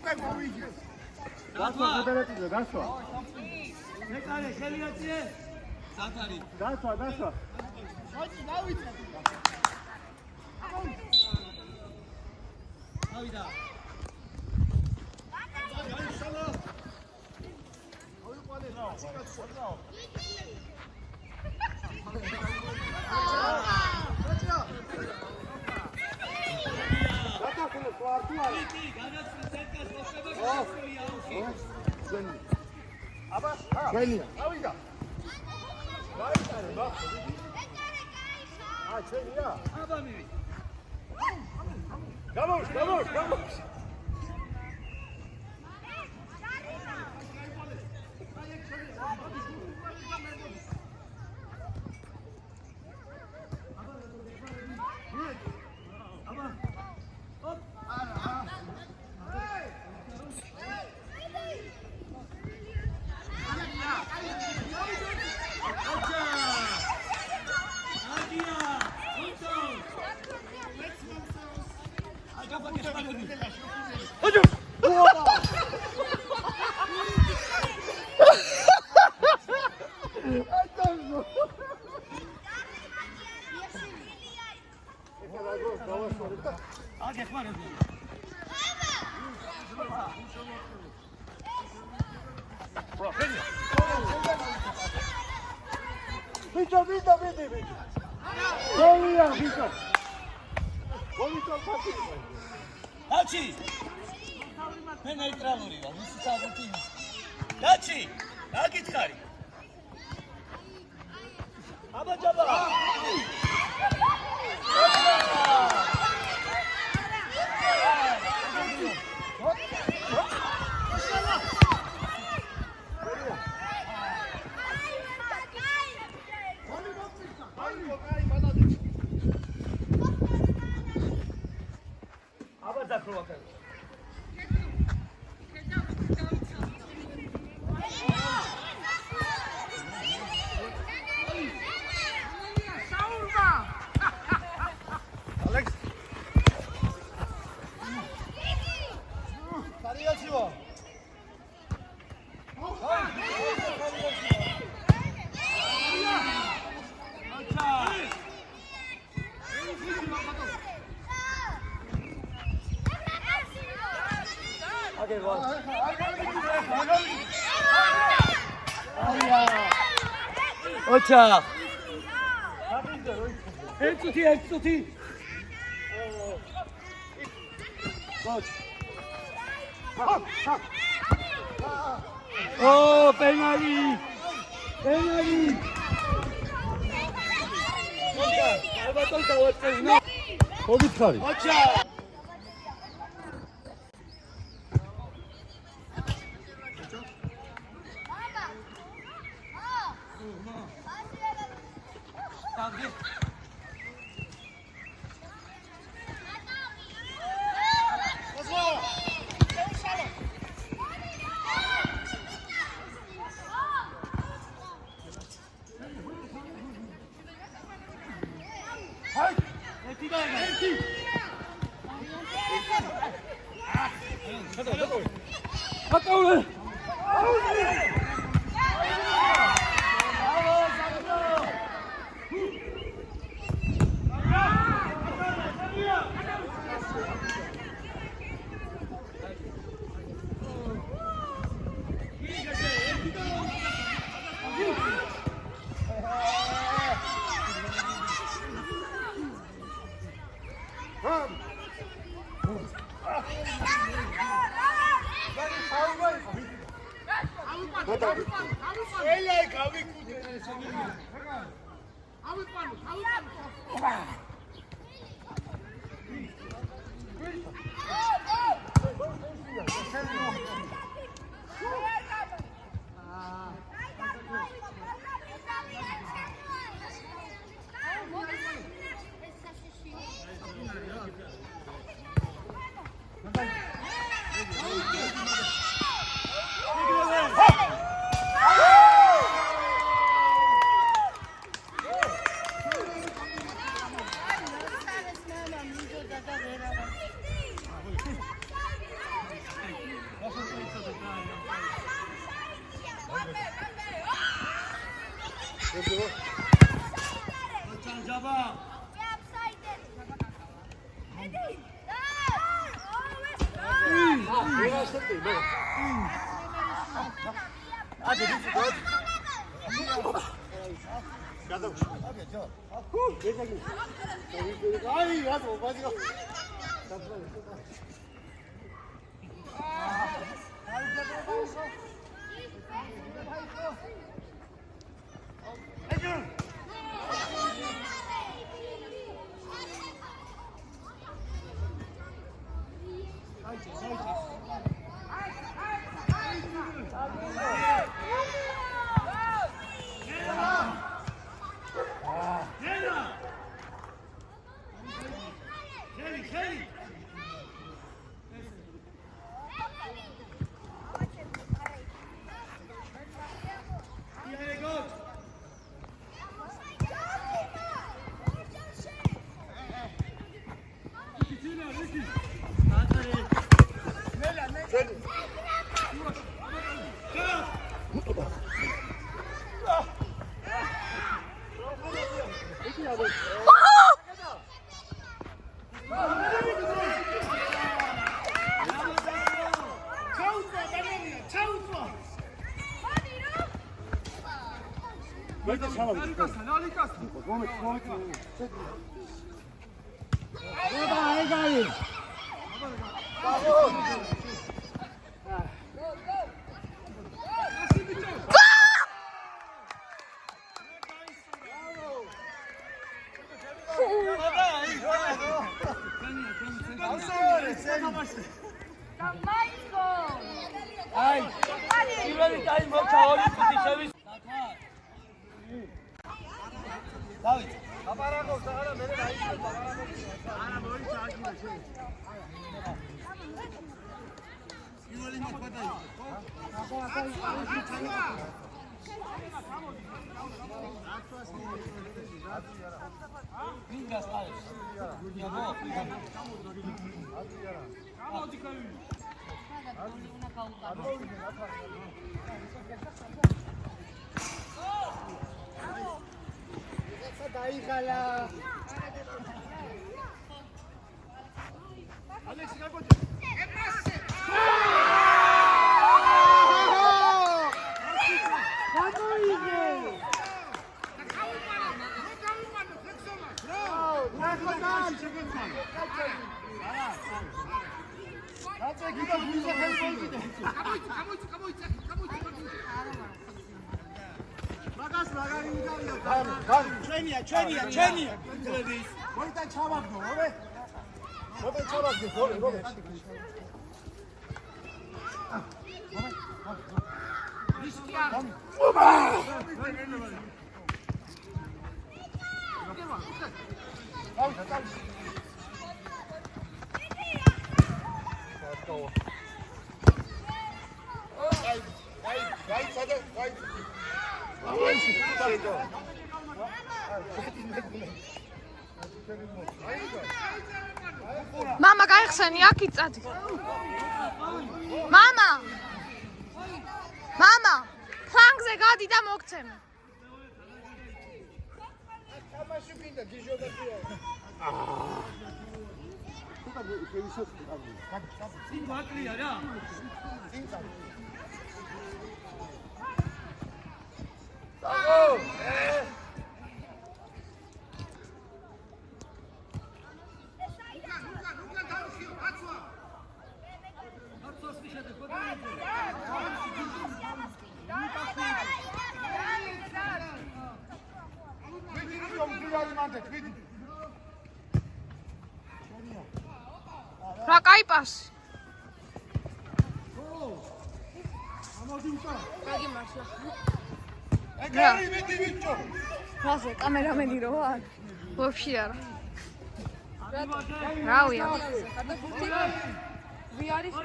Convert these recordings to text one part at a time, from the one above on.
გასვა ფედერაციზე გასვა. მეკარე შელიაციე. სათარი. გასვა. მოიწი დავიცე. ავიდა. ჩვენია. ავიდა. ჩვენია. აბა მივი. გამოუშ. დაჩი მე ნეიტრალურია მისი საბუთი დაჩი აგითხარი აბა ჯაბა ოჩა ეცუთი ო პენალი ალბათ დავაწევნა მოგითხარი. ოჩა ჯაბა აი პირველი ტაიმი მოხდა 2 წუთი შევის დავით აპარაკოს აღარა მე დაიწყე აპარაკოს არა მოიცა აქ შე პირველი მოხდა ჩვენია მოითან ჩავაგდო ოვე მოითან ჩავაგდო გოლი Mama, გაიხსენი აქ იწადი. Mama! Mama! ფლანგზე გადი და მოგცემი. წინ ვაკლია რა. რა კაი პასი. ეგარი მეტი ბიჭო. რაზე კამერამენი რო არ? ვაფშე არა. რავია. ვი არის რა?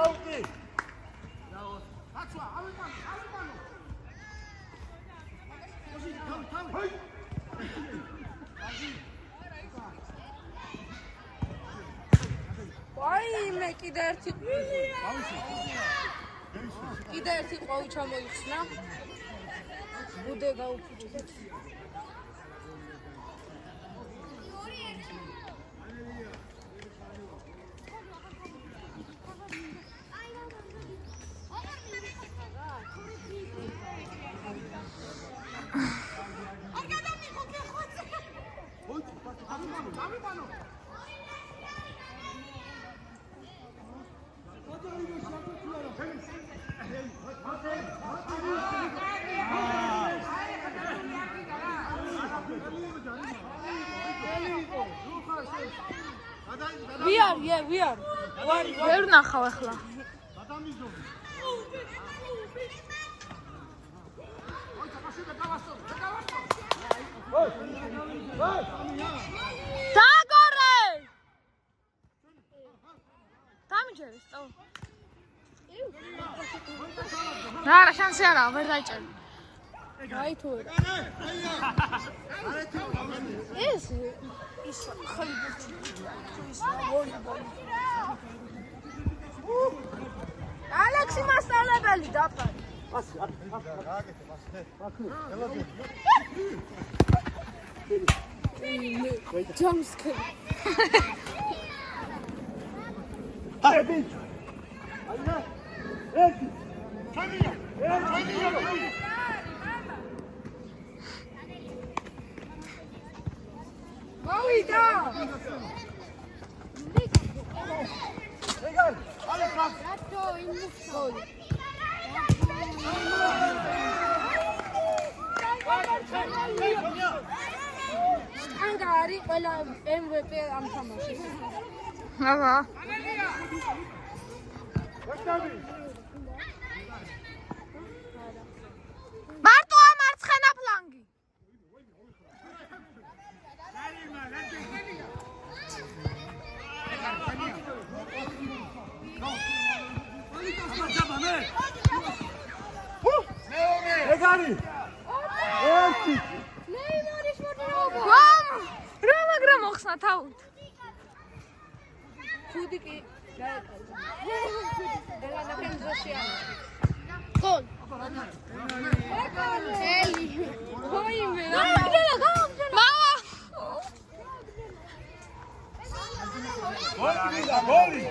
აუტი. აი მე კიდე ერთი კიდე ერთი ყვავი ჩამოიხსნა ბუდე გაუფუჭეთ. We are. ვერ ნახავ ახლა. დაგორე! დამიჯერეს წო. არა, შანსი არა, ვერ დაიჭერე. აი თუ არა. ეს ხალიფი. ალექსი მასწავლებელი დაფარ. ჯამსკი. აი ბიჭო. აია. ერთი. ჩამია. მოვიდა. ეგარ. ალე კრაკ. რატო იმუშავი? ანგარი ყველა MVP ამ თამაშში. აბა. მარტოა მარცხენა ფლანგი. ეგარი. ერთი. ნეიმარის მოძრაობა. ვამ! რა მაგრამ მოხსნა თავით. ხუდი კი გაეკავა. დელანაფენ ზოშია. გოლ. ელი. ხოიმე. მამა! გოლი.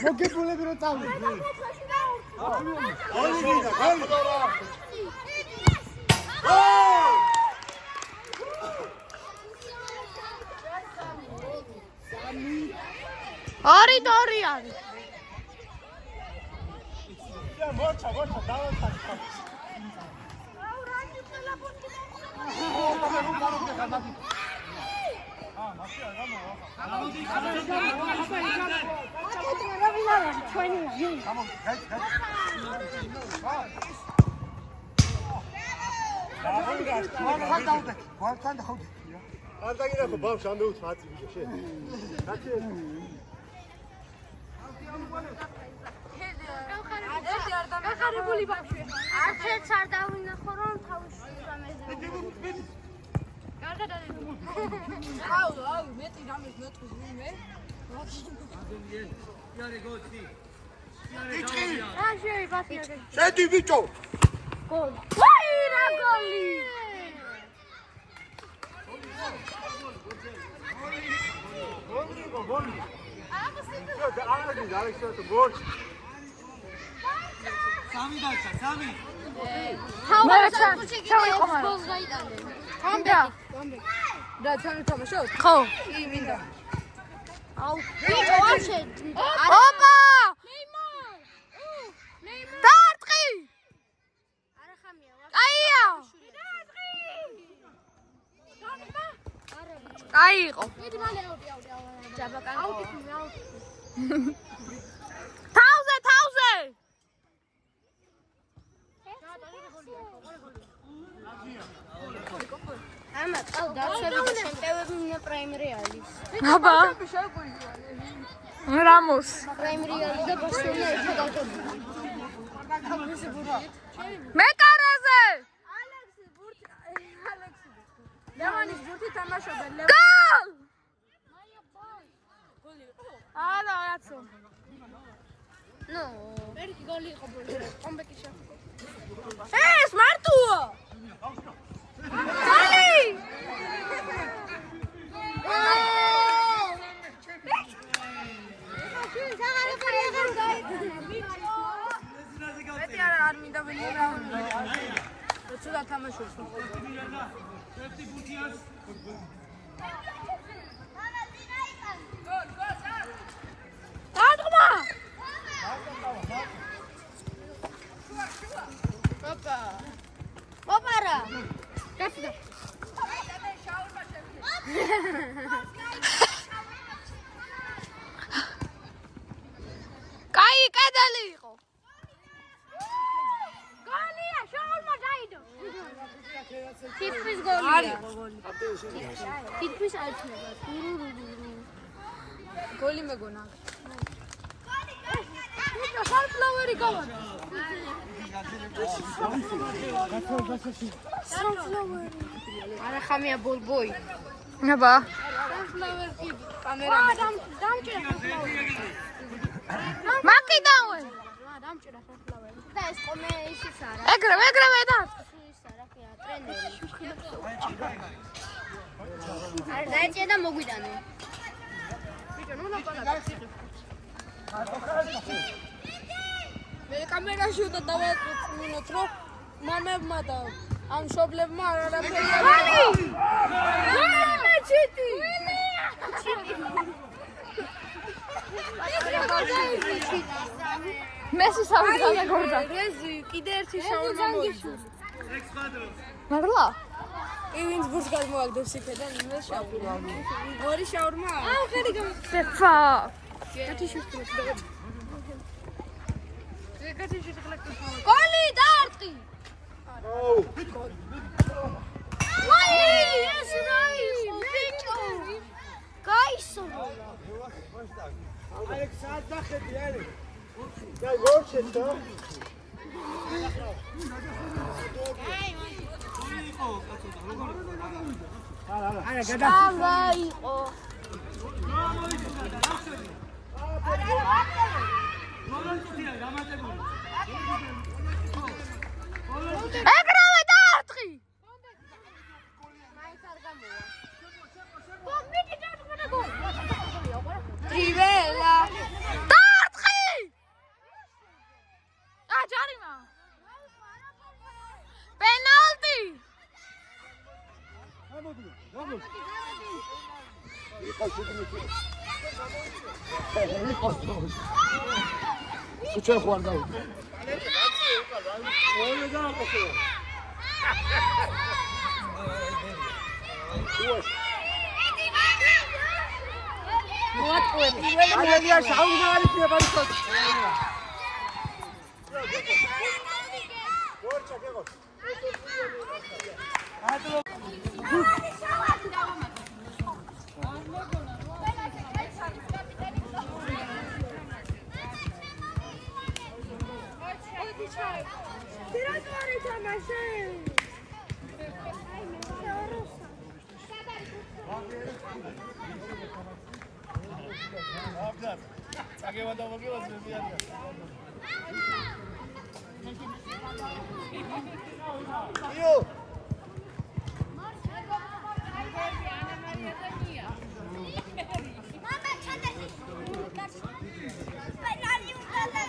მოგებულები რომ წავიდე. ორი დორი არის. მოჩა, დავაწყე. გახარებული ბავშვი. არც არ დავინახო რომ თავში სამეზე. აუ, მეტი რამეს მეტყვის ვინმე. რა შეიძლება? შედი ბიჭო. გოლ. ვაი რა გოლი! გოლი. სამი დაჩა, სამი. რა ჩანი თამაშობ? ხო. კი, მინდა. აუ. ვიჭო, ვაშე. ოპა! ნეიმარ. ნეიმარ. დაარტყი! არა ხამია, ვაშე. აია! დაარტყი! დაარტყა? არა. აი იყო. მიდი მალე აუტი. ჯაბაკან. აუტი. თავზე, თავზე! ამა წალ დაცვები ჩემპიონები მინა პრაიმერი არის. აბა. რამოს. პრაიმერი არის და ბასტონია ერთად ავტობუსი. მეკარაზე! ალექსი ბურთი. ლევანის ბურთი თამაშობენ. გოლ! არა, რაცო. ნუ, ერთი გოლი იყო ბოლოს. კომბეკი შეხვდა. ეს მარტოა. გოლი! მეტი არ მინდა ვინირა. ცოტა თამაშობს. დადგმა! ოპა. ოპარა. გასდა. კაი კედელი იყო. გოლია, შაულმა დაიდო. თითქმის გოლია. თითქმის აჩნდება. გოლი მეგონა. ნიკა sunflower-ი გავარ. არა ხამია ბოლბოი. აბა. sunflower-ი კამერა. დამჭირა sunflower-ი. მაკიდანვე. დამჭირა sunflower-ი. და ეს ყომე ისიც არა. ეგრევე და. ის არა კი ტრენერი. არა დაეჭე და მოგვიდანე. ბიჭო ნუ ნაპალა გასიღე. მე კამერაში უნდა დავაწმინოთ, რომ მამებმა და ამ შობლებმა არაფერი არ არის. ჩიტი! მესი სამგანა გორდა. რეზი, კიდე ერთი შაურმა მოიწვა. მარლა? ვინც ბურს გადმოაგდებს იქიდან, მე შაურმა. ორი შაურმა? აუ, ხელი გამ. ფა. კეთი შეხლა. გოლი დაარტყი. ვაი, ეს რაი, ბიჭო. გაისროლა. ალექსანდრ დახედი, ალი. და გორჩეთა. არა, გადა. ამა იყო. ეგრევე დაარტყი. მაინც არ გამოვა. გომიტი დაარტყა გოლი. ტრიველა. დაარტყი. ჯარიმა. პენალტი. უჩენ ხوار დაუ. ორი დააყო. მოატყუები. ალია შაურმა არის ბარისო. გორჩა გეგო. დირექტორი თამაში. აგევა და მოგევას მებიანია. იო. მამა ჩადე. პენალი უნდა და.